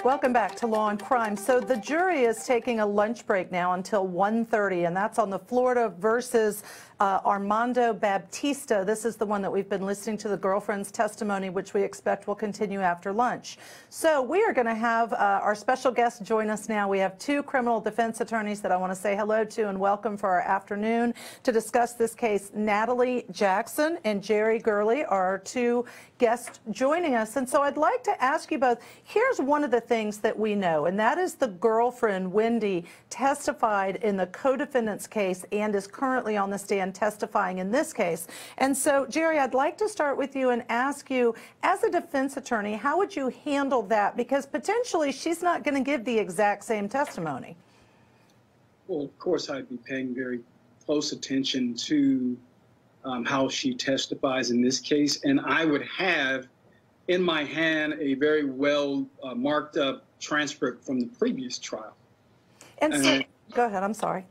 Welcome back to Law and Crime. So the jury is taking a lunch break now until 1:30, and that's on the Florida versus Armando Baptista. This is the one that we've been listening to the girlfriend's testimony, which we expect will continue after lunch. So we are going to have our special guest join us now. We have two criminal defense attorneys that I want to say hello to and welcome for our afternoon to discuss this case. Natalie Jackson and Girley are our two guests joining us. And so I'd like to ask you both, here's one of the things that we know, and that is the girlfriend, Wendy, testified in the co-defendant's case and is currently on the stand testifying in this case. And so, Girley, I'd like to start with you and ask you, as a defense attorney, how would you handle that? Because potentially she's not going to give the exact same testimony. Well, of course, I'd be paying very close attention to how she testifies in this case, and I would have in my hand a very well marked up transcript from the previous trial. And so, go ahead, I'm sorry.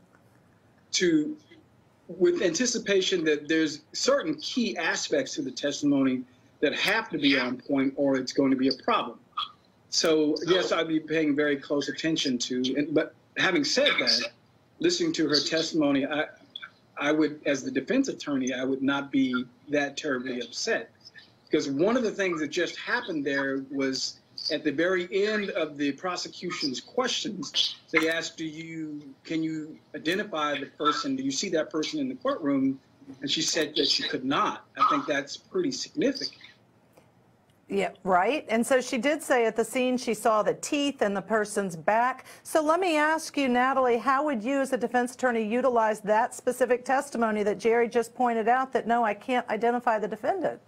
With anticipation that there's certain key aspects to the testimony that have to be on point or it's going to be a problem. So yes, I'd be paying very close attention to, but having said that, listening to her testimony, I would, as the defense attorney, I would not be that terribly upset. Because one of the things that just happened there was at the very end of the prosecution's questions, they asked, can you identify the person? Do you see that person in the courtroom? And she said that she could not. I think that's pretty significant. Yeah, right. And so she did say at the scene she saw the teeth and the person's back. So let me ask you, Natalie, how would you as a defense attorney utilize that specific testimony that Girley just pointed out that, no, I can't identify the defendant?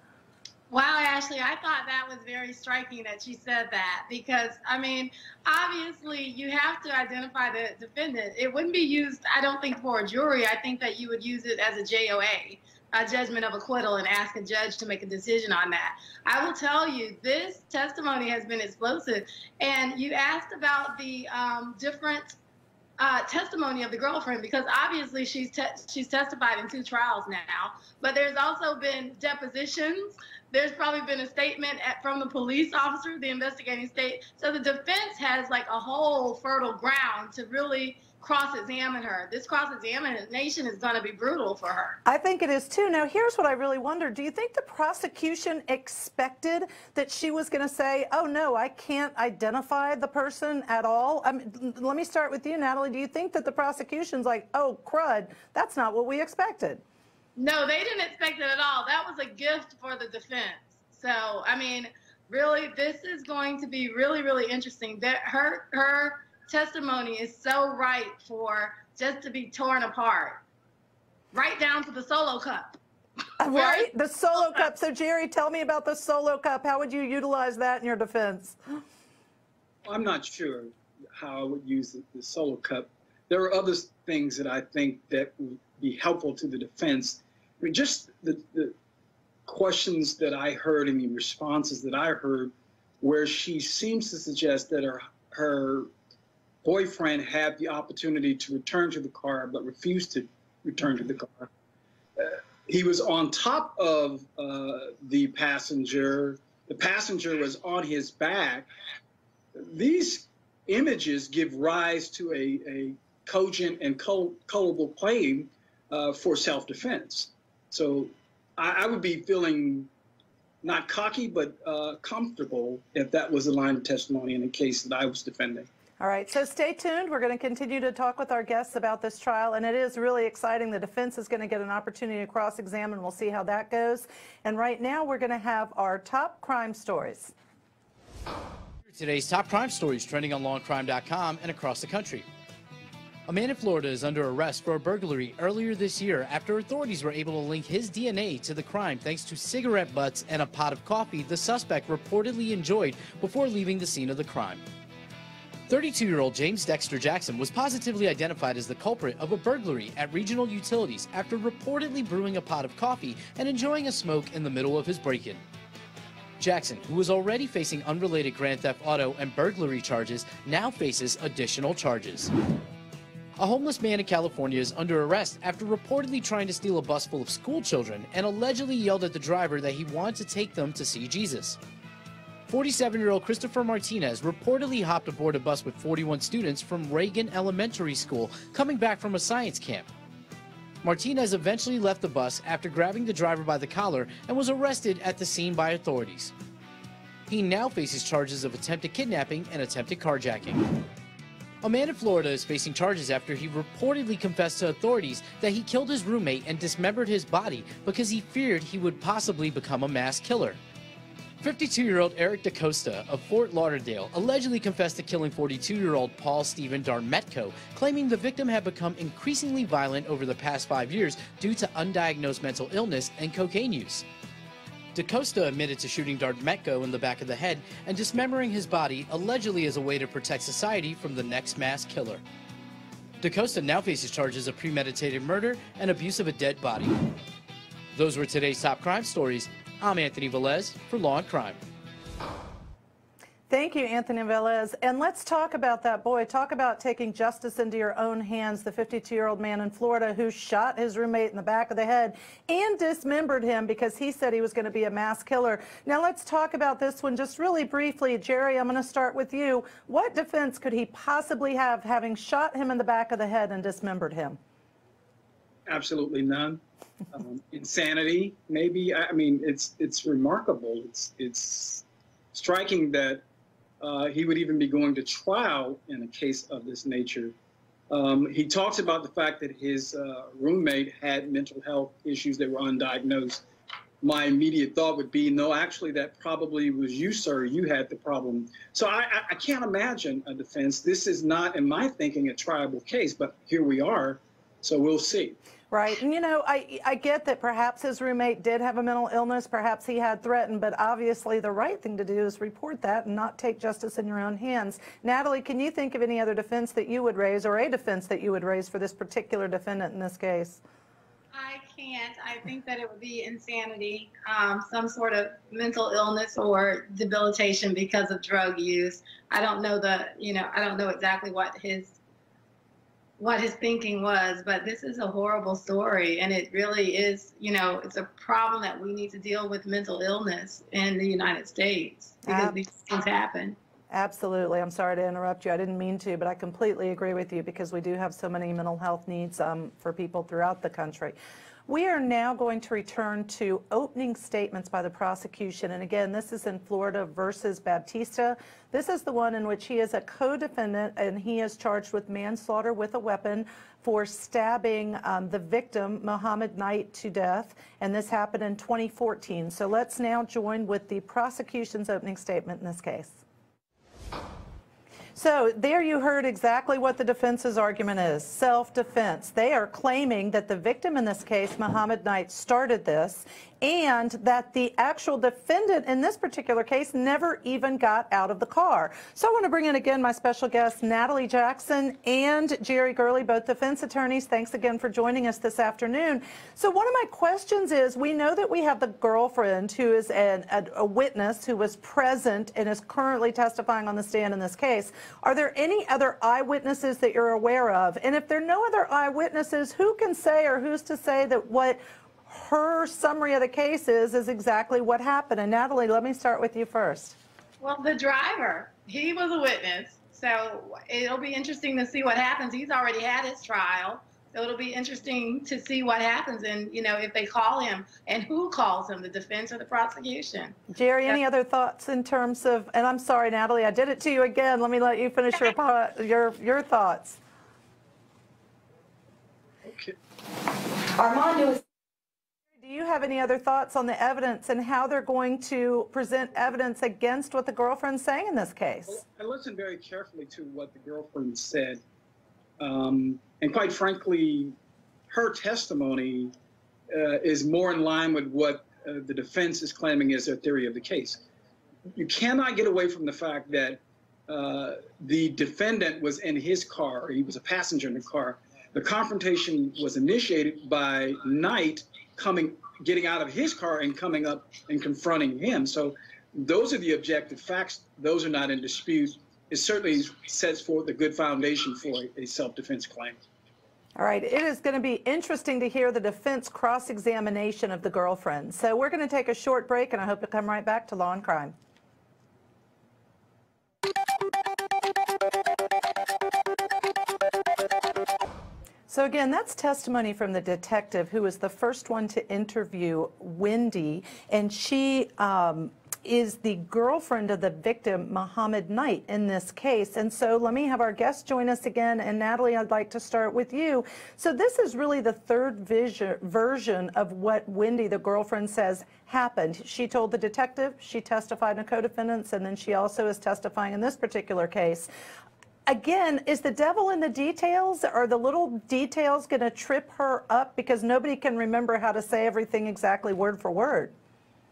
Wow, Ashley, I thought that was very striking that she said that because, I mean, obviously you have to identify the defendant. It wouldn't be used, I don't think, for a jury. I think that you would use it as a JOA, a judgment of acquittal, and ask a judge to make a decision on that. I will tell you, this testimony has been explosive. And you asked about the different testimony of the girlfriend, because obviously she's testified in 2 trials now, but there's also been depositions. There's probably been a statement from the police officer, the investigating state. So the defense has like a whole fertile ground to really cross-examine her. This cross-examination is going to be brutal for her. I think it is too. Now, here's what I really wonder. Do you think the prosecution expected that she was going to say, oh, no, I can't identify the person at all? I mean, let me start with you, Natalie. Do you think that the prosecution's like, oh, crud, that's not what we expected? No, they didn't expect it at all. That was a gift for the defense. So, I mean, really, this is going to be really, really interesting. That her testimony is so ripe for just to be torn apart, right down to the solo cup. Right, the solo cup. So, Girley, tell me about the solo cup. How would you utilize that in your defense? I'm not sure how I would use the solo cup. There are other things that I think that would be helpful to the defense. I mean, just the questions that I heard and the responses that I heard, where she seems to suggest that her boyfriend had the opportunity to return to the car but refused to return to the car. He was on top of the passenger. The passenger was on his back. These images give rise to a cogent and culpable claim for self-defense. So I would be feeling not cocky, but comfortable if that was the line of testimony in the case that I was defending. All right, so stay tuned. We're going to continue to talk with our guests about this trial, and it is really exciting. The defense is going to get an opportunity to cross-examine. We'll see how that goes. And right now, we're going to have our top crime stories. Today's top crime stories trending on lawandcrime.com and across the country. A man in Florida is under arrest for a burglary earlier this year after authorities were able to link his DNA to the crime thanks to cigarette butts and a pot of coffee the suspect reportedly enjoyed before leaving the scene of the crime. 32-year-old James Dexter Jackson was positively identified as the culprit of a burglary at Regional Utilities after reportedly brewing a pot of coffee and enjoying a smoke in the middle of his break-in. Jackson, who was already facing unrelated grand theft auto and burglary charges, now faces additional charges. A homeless man in California is under arrest after reportedly trying to steal a bus full of school children and allegedly yelled at the driver that he wanted to take them to see Jesus. 47-year-old Christopher Martinez reportedly hopped aboard a bus with 41 students from Reagan Elementary School coming back from a science camp. Martinez eventually left the bus after grabbing the driver by the collar and was arrested at the scene by authorities. He now faces charges of attempted kidnapping and attempted carjacking. A man in Florida is facing charges after he reportedly confessed to authorities that he killed his roommate and dismembered his body because he feared he would possibly become a mass killer. 52-year-old Eric DaCosta of Fort Lauderdale allegedly confessed to killing 42-year-old Paul Stephen Darmetko, claiming the victim had become increasingly violent over the past 5 years due to undiagnosed mental illness and cocaine use. DaCosta admitted to shooting Darmetko in the back of the head and dismembering his body, allegedly as a way to protect society from the next mass killer. DaCosta now faces charges of premeditated murder and abuse of a dead body. Those were today's top crime stories. I'm Anthony Velez for Law and Crime. Thank you, Anthony Velez. And let's talk about that boy. Talk about taking justice into your own hands. The 52-year-old man in Florida who shot his roommate in the back of the head and dismembered him because he said he was going to be a mass killer. Now let's talk about this one just really briefly. Jerry, I'm going to start with you. What defense could he possibly have having shot him in the back of the head and dismembered him? Absolutely none. Insanity, maybe. I mean, it's remarkable. It's striking that he would even be going to trial in a case of this nature. He talks about the fact that his roommate had mental health issues that were undiagnosed. My immediate thought would be, no, actually, that probably was you, sir. You had the problem. So I can't imagine a defense. This is not, in my thinking, a triable case, but here we are, so we'll see. Right. And, you know, I get that perhaps his roommate did have a mental illness, perhaps he had threatened, but obviously the right thing to do is report that and not take justice in your own hands. Natalie, can you think of any other defense that you would raise or a defense that you would raise for this particular defendant in this case? I can't. I think that it would be insanity, some sort of mental illness or debilitation because of drug use. I don't know I don't know exactly what his thinking was, but this is a horrible story, and it really is, it's a problem that we need to deal with mental illness in the United States because these things happen. Absolutely. I'm sorry to interrupt you. I didn't mean to, but I completely agree with you because we do have so many mental health needs for people throughout the country. We are now going to return to opening statements by the prosecution. And again, this is in Florida versus Baptista. This is the one in which he is a co-defendant and he is charged with manslaughter with a weapon for stabbing the victim, Muhammad Knight, to death. And this happened in 2014. So let's now join with the prosecution's opening statement in this case. So there you heard exactly what the defense's argument is, self-defense. They are claiming that the victim in this case, Muhammad Knight, started this and that the actual defendant in this particular case never even got out of the car. So I want to bring in again my special guests, Natalie Jackson and Jerry Girley, both defense attorneys. Thanks again for joining us this afternoon. So one of my questions is, we know that we have the girlfriend who is a witness who was present and is currently testifying on the stand in this case. Are there any other eyewitnesses that you're aware of? And if there are no other eyewitnesses, who can say or who's to say that what her summary of the case is exactly what happened? And Natalie, let me start with you first. Well, the driver, he was a witness, so it'll be interesting to see what happens. He's already had his trial, so it'll be interesting to see what happens and, if they call him and who calls him, the defense or the prosecution. Jerry, any other thoughts in terms of, and I'm sorry, Natalie, I did it to you again. Let me let you finish your thoughts. Okay. Armando, do you have any other thoughts on the evidence and how they're going to present evidence against what the girlfriend's saying in this case? Well, I listened very carefully to what the girlfriend said. And quite frankly, her testimony is more in line with what the defense is claiming is their theory of the case. You cannot get away from the fact that the defendant was in his car, or he was a passenger in the car. The confrontation was initiated by Knight getting out of his car and coming up and confronting him. So those are the objective facts. Those are not in dispute. It certainly sets forth a good foundation for a self-defense claim. All right, it is going to be interesting to hear the defense cross-examination of the girlfriend. So we're going to take a short break, and I hope to come right back to Law and Crime. So again, that's testimony from the detective who was the first one to interview Wendy, and she is the girlfriend of the victim, Muhammad Knight, in this case. And so let me have our guest join us again. And Natalie, I'd like to start with you. So this is really the third version of what Wendy, the girlfriend, says happened. She told the detective, she testified in a co-defendants, and then she also is testifying in this particular case. Again, is the devil in the details? Are the little details going to trip her up because nobody can remember how to say everything exactly word for word?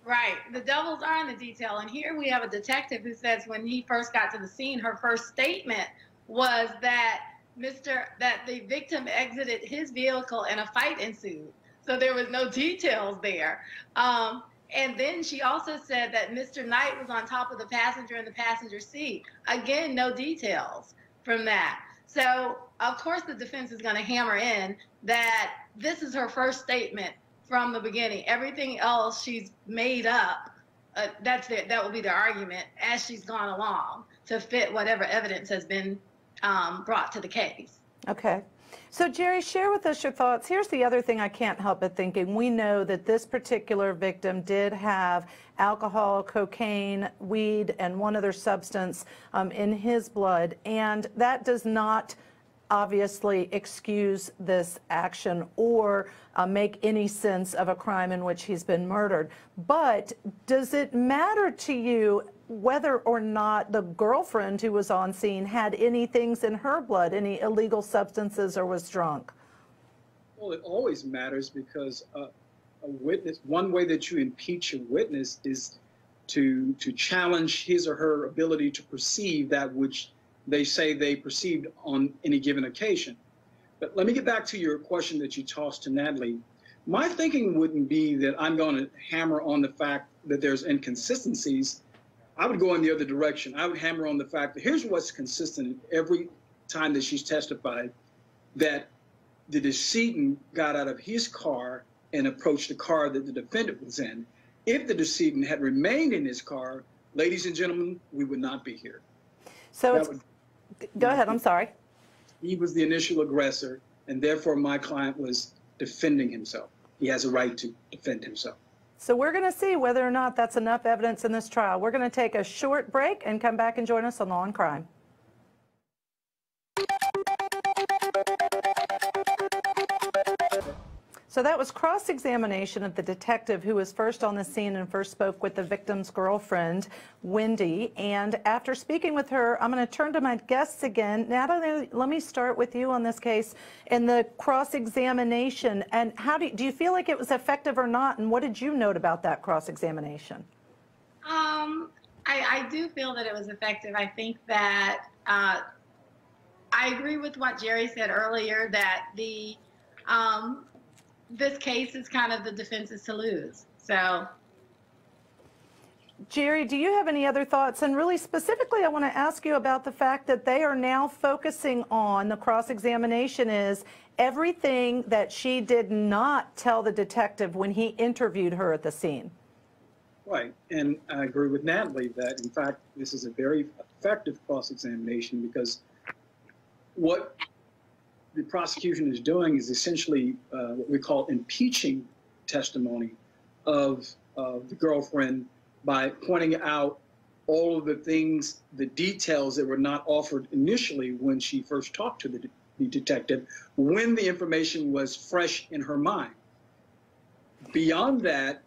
Right. The devils are in the detail. And here we have a detective who says when he first got to the scene, her first statement was that the victim exited his vehicle and a fight ensued. So there was no details there. And then she also said that Mr. Knight was on top of the passenger in the passenger seat. Again, no details from that. So, of course, the defense is going to hammer in that this is her first statement from the beginning. Everything else she's made up. That will be the argument as she's gone along to fit whatever evidence has been brought to the case. Okay. So, Jerry, share with us your thoughts. Here's the other thing I can't help but thinking. We know that this particular victim did have alcohol, cocaine, weed, and one other substance in his blood, and that does not obviously excuse this action or make any sense of a crime in which he's been murdered. But does it matter to you whether or not the girlfriend who was on scene had any things in her blood, any illegal substances, or was drunk? Well, it always matters because a witness, one way that you impeach a witness is to challenge his or her ability to perceive that which they say they perceived on any given occasion. But let me get back to your question that you tossed to Natalie. My thinking wouldn't be that I'm going to hammer on the fact that there's inconsistencies. I would go in the other direction. I would hammer on the fact that here's what's consistent every time that she's testified, that the decedent got out of his car and approached the car that the defendant was in. If the decedent had remained in his car, ladies and gentlemen, we would not be here. So go ahead, I'm sorry. He was the initial aggressor, and therefore my client was defending himself. He has a right to defend himself. So we're going to see whether or not that's enough evidence in this trial. We're going to take a short break and come back and join us on Law and Crime. So that was cross-examination of the detective who was first on the scene and first spoke with the victim's girlfriend, Wendy. And after speaking with her, I'm going to turn to my guests again. Natalie, let me start with you on this case in the cross-examination. And how do you feel like it was effective or not? And what did you note about that cross-examination? I do feel that it was effective. I think that I agree with what Jerry said earlier, that this case is kind of the defense's to lose. So, Jerry, do you have any other thoughts? And really specifically, I want to ask you about the fact that they are now focusing on the cross-examination is everything that she did not tell the detective when he interviewed her at the scene. Right, and I agree with Natalie that, in fact, this is a very effective cross-examination because what the prosecution is doing is essentially what we call impeaching testimony of the girlfriend by pointing out all of the things, the details that were not offered initially when she first talked to the detective, when the information was fresh in her mind. Beyond that,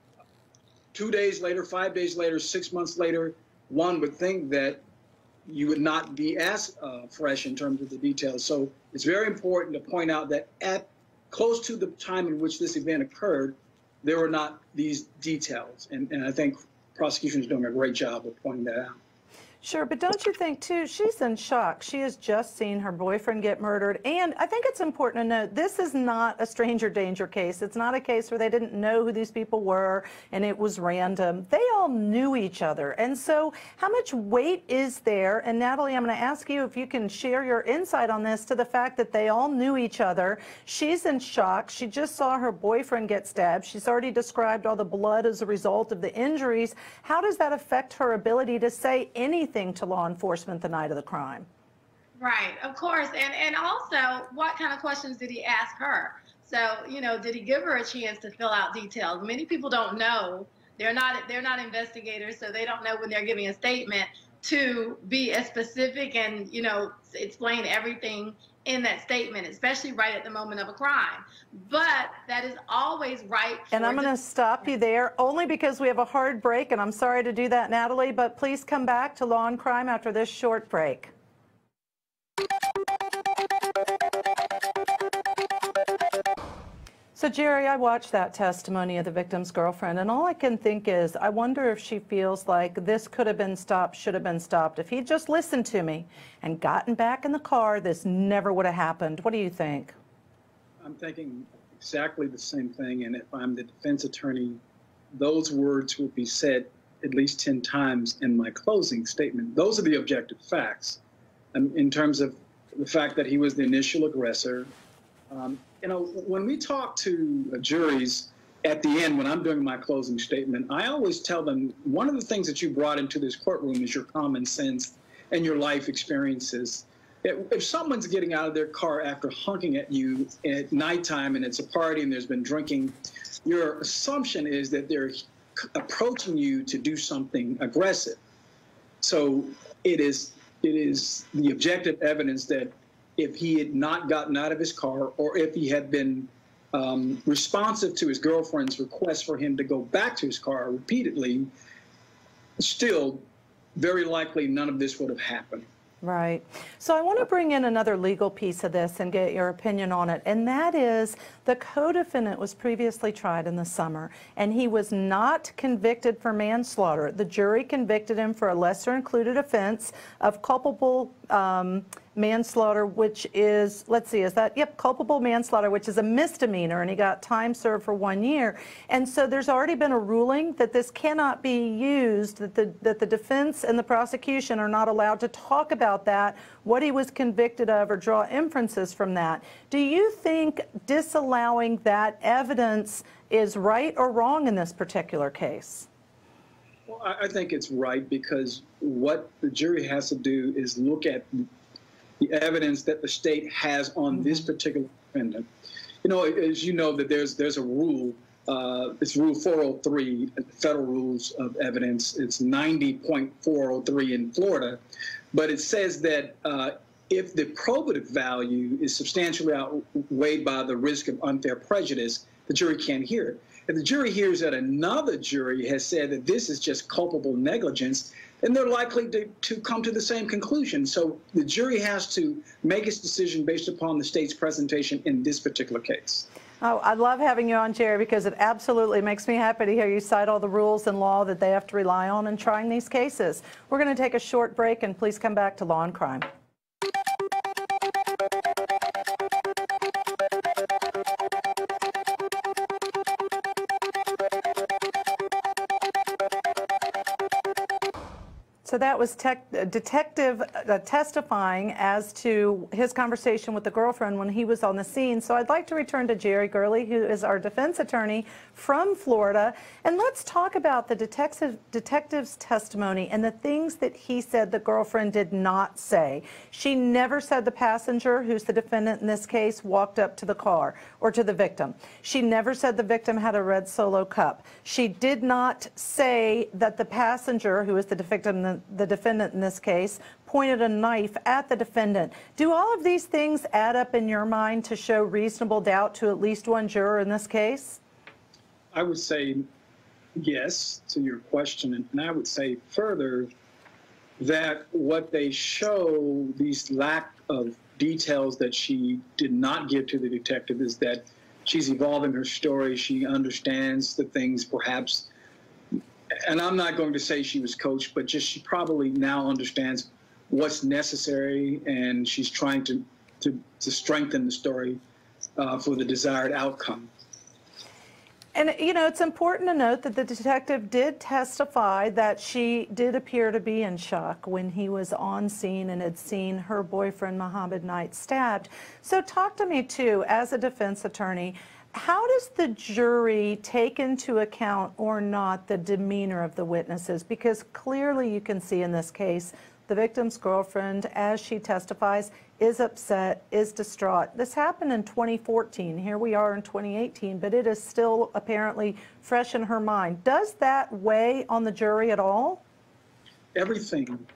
2 days later, 5 days later, 6 months later, one would think that you would not be as fresh in terms of the details. So it's very important to point out that at close to the time in which this event occurred, there were not these details. And I think prosecution is doing a great job of pointing that out. Sure, but don't you think, too, she's in shock. She has just seen her boyfriend get murdered. And I think it's important to note, this is not a stranger danger case. It's not a case where they didn't know who these people were and it was random. They all knew each other. And so how much weight is there? And Natalie, I'm going to ask you if you can share your insight on this to the fact that they all knew each other. She's in shock. She just saw her boyfriend get stabbed. She's already described all the blood as a result of the injuries. How does that affect her ability to say anything to law enforcement the night of the crime? Right, of course. And also, what kind of questions did he ask her? So, you know, did he give her a chance to fill out details? Many people don't know. They're not investigators, so they don't know when they're giving a statement to be as specific and, you know, explain everything in that statement, especially right at the moment of a crime. But that is always right. And I'm going to stop you there only because we have a hard break, and I'm sorry to do that, Natalie, but please come back to Law and Crime after this short break. So, Jerry, I watched that testimony of the victim's girlfriend, and all I can think is, I wonder if she feels like this could have been stopped, should have been stopped. If he'd just listened to me and gotten back in the car, this never would have happened. What do you think? I'm thinking exactly the same thing, and if I'm the defense attorney, those words would be said at least 10 times in my closing statement. Those are the objective facts. In terms of the fact that he was the initial aggressor. You know, when we talk to juries at the end, when I'm doing my closing statement, I always tell them one of the things that you brought into this courtroom is your common sense and your life experiences. If someone's getting out of their car after honking at you at nighttime and it's a party and there's been drinking, your assumption is that they're approaching you to do something aggressive. So it is the objective evidence that if he had not gotten out of his car, or if he had been responsive to his girlfriend's request for him to go back to his car repeatedly, still, very likely none of this would have happened. Right. So I want to bring in another legal piece of this and get your opinion on it, and that is the co-defendant was previously tried in the summer, and he was not convicted for manslaughter. The jury convicted him for a lesser included offense of culpable manslaughter, which is, let's see, is that, yep, culpable manslaughter, which is a misdemeanor, and he got time served for 1 year. And so there's already been a ruling that this cannot be used, that the defense and the prosecution are not allowed to talk about that, what he was convicted of, or draw inferences from that. Do you think disallowing that evidence is right or wrong in this particular case? Well, I think it's right, because what the jury has to do is look at the evidence that the state has on this particular defendant. You know, as you know, that there's a rule, it's Rule 403, Federal Rules of Evidence. It's 90.403 in Florida, but it says that if the probative value is substantially outweighed by the risk of unfair prejudice, the jury can't hear it. If the jury hears that another jury has said that this is just culpable negligence, then they're likely to come to the same conclusion. So the jury has to make its decision based upon the state's presentation in this particular case. Oh, I love having you on, Jerry, because it absolutely makes me happy to hear you cite all the rules and law that they have to rely on in trying these cases. We're going to take a short break, and please come back to Law and Crime. So that was detective testifying as to his conversation with the girlfriend when he was on the scene. So I'd like to return to Jerry Girley, who is our defense attorney from Florida. And let's talk about the detective's testimony and the things that he said the girlfriend did not say. She never said the passenger, who's the defendant in this case, walked up to the car or to the victim. She never said the victim had a red Solo cup. She did not say that the passenger, who is the defendant in this case, pointed a knife at the defendant. Do all of these things add up in your mind to show reasonable doubt to at least one juror in this case? I would say yes to your question, and I would say further that what they show, these lack of details that she did not give to the detective, is that she's evolving her story. She understands the things perhaps, and I'm not going to say she was coached, but just she probably now understands what's necessary, and she's trying to strengthen the story for the desired outcome. And, you know, it's important to note that the detective did testify that she did appear to be in shock when he was on scene and had seen her boyfriend, Mohammed Knight, stabbed. So talk to me, too, as a defense attorney, how does the jury take into account or not the demeanor of the witnesses? Because clearly you can see in this case the victim's girlfriend, as she testifies, is upset, is distraught. This happened in 2014. Here we are in 2018, but it is still apparently fresh in her mind. Does that weigh on the jury at all? Everything,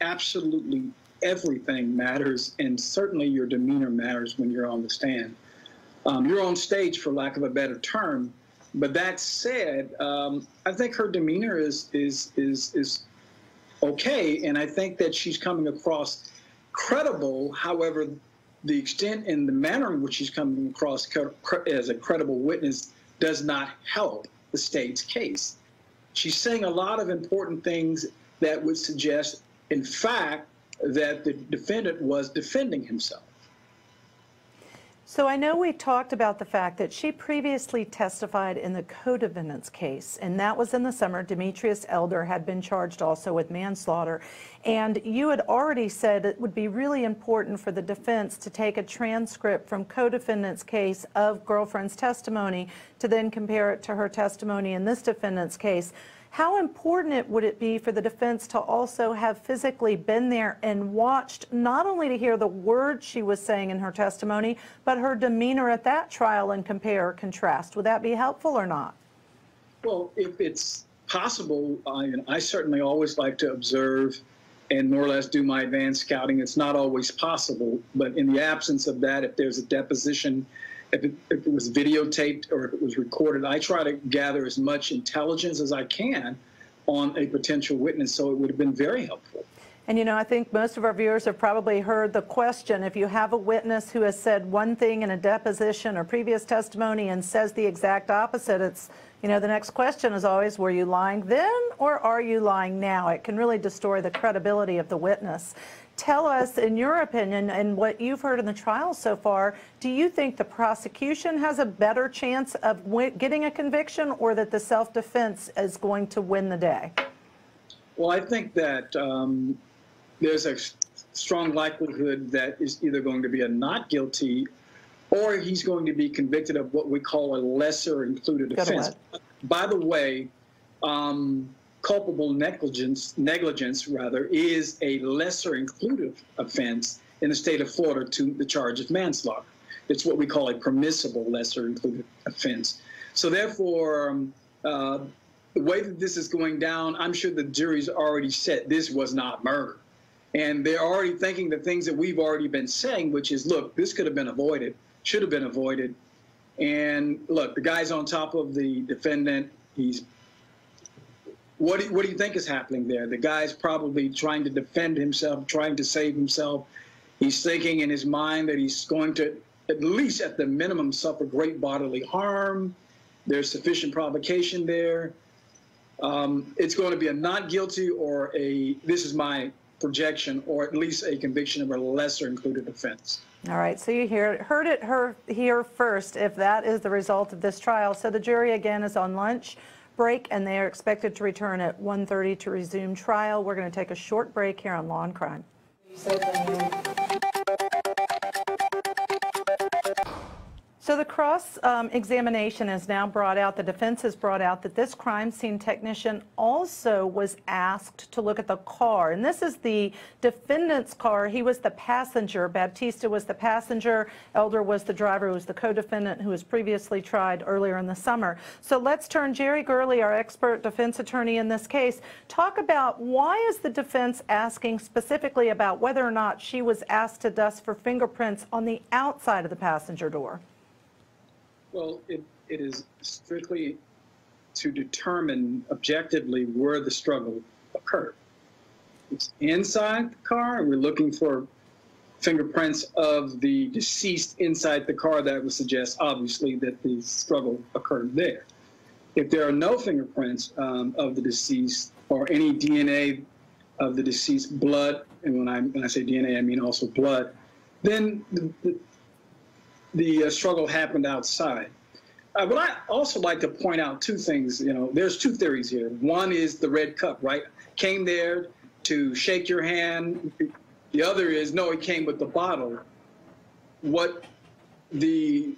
absolutely everything matters, and certainly your demeanor matters when you're on the stand. You're on stage, for lack of a better term. But that said, I think her demeanor is okay, and I think that she's coming across credible. However, the extent and the manner in which she's coming across as a credible witness does not help the state's case. She's saying a lot of important things that would suggest, in fact, that the defendant was defending himself. So I know we talked about the fact that she previously testified in the co-defendant's case, and that was in the summer. Demetrius Elder had been charged also with manslaughter. And you had already said it would be really important for the defense to take a transcript from co-defendant's case of girlfriend's testimony to then compare it to her testimony in this defendant's case. How important would it be for the defense to also have physically been there and watched, not only to hear the words she was saying in her testimony, but her demeanor at that trial and compare or contrast? Would that be helpful or not? Well, if it's possible, I certainly always like to observe and more or less do my advanced scouting. It's not always possible, but in the absence of that, if there's a deposition, if it was videotaped or if it was recorded, I try to gather as much intelligence as I can on a potential witness, so it would have been very helpful. And you know, I think most of our viewers have probably heard the question, if you have a witness who has said one thing in a deposition or previous testimony and says the exact opposite, it's, you know, the next question is always, were you lying then or are you lying now? It can really destroy the credibility of the witness. Tell us, in your opinion, and what you've heard in the trial so far, do you think the prosecution has a better chance of getting a conviction, or that the self-defense is going to win the day? Well, I think that there's a strong likelihood that is either going to be a not guilty or he's going to be convicted of what we call a lesser included offense. By the way, culpable negligence is a lesser included offense in the state of Florida to the charge of manslaughter. It's what we call a permissible lesser included offense. So therefore, the way that this is going down, I'm sure the jury's already said this was not murder. And they're already thinking the things that we've already been saying, which is, look, this could have been avoided, should have been avoided. And look, the guy's on top of the defendant. What do you think is happening there? The guy's probably trying to defend himself, trying to save himself. He's thinking in his mind that he's going to, at least at the minimum, suffer great bodily harm. There's sufficient provocation there. It's going to be a not guilty or this is my projection, or at least a conviction of a lesser included offense. All right, so you heard it here first, if that is the result of this trial. So the jury, again, is on lunch break, and they are expected to return at 1:30 to resume trial. We're going to take a short break here on Law and Crime. So the cross-examination is now brought out, the defense has brought out that this crime scene technician also was asked to look at the car. And this is the defendant's car. He was the passenger. Baptista was the passenger. Elder was the driver, who was the co-defendant, who was previously tried earlier in the summer. So let's turn Girley, our expert defense attorney in this case, talk about why is the defense asking specifically about whether or not she was asked to dust for fingerprints on the outside of the passenger door? Well, it is strictly to determine objectively where the struggle occurred. It's inside the car, and we're looking for fingerprints of the deceased inside the car. That would suggest, obviously, that the struggle occurred there. If there are no fingerprints of the deceased or any DNA of the deceased, blood, and when I say DNA, I mean also blood, then the struggle happened outside. But I also like to point out two things. You know, there's two theories here. One is the red cup, right? Came there to shake your hand. The other is, no, it came with the bottle. What the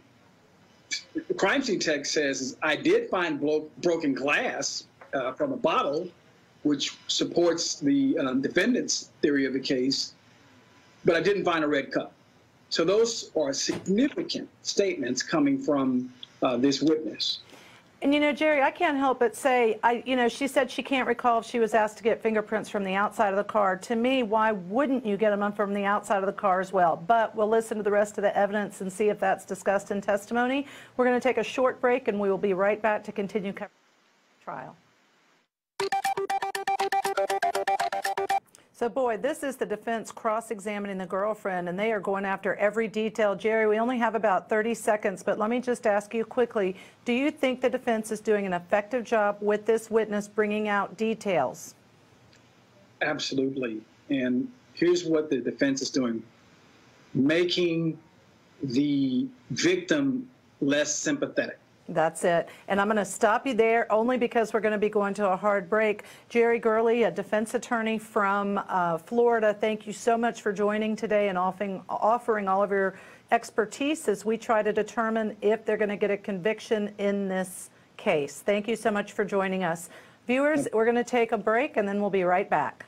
crime scene tech says is, I did find broken glass from a bottle, which supports the defendant's theory of the case, but I didn't find a red cup. So those are significant statements coming from this witness. And you know, Jerry, I can't help but say, she said she can't recall if she was asked to get fingerprints from the outside of the car. To me, why wouldn't you get them from the outside of the car as well? But we'll listen to the rest of the evidence and see if that's discussed in testimony. We're going to take a short break, and we will be right back to continue covering the trial. So, boy, this is the defense cross-examining the girlfriend, and they are going after every detail. Jerry, we only have about 30 seconds, but let me just ask you quickly, do you think the defense is doing an effective job with this witness bringing out details? Absolutely. And here's what the defense is doing: making the victim less sympathetic. That's it. And I'm going to stop you there only because we're going to be going to a hard break. Jerry Girley, a defense attorney from Florida, thank you so much for joining today and offering all of your expertise as we try to determine if they're going to get a conviction in this case. Thank you so much for joining us. Viewers, we're going to take a break and then we'll be right back.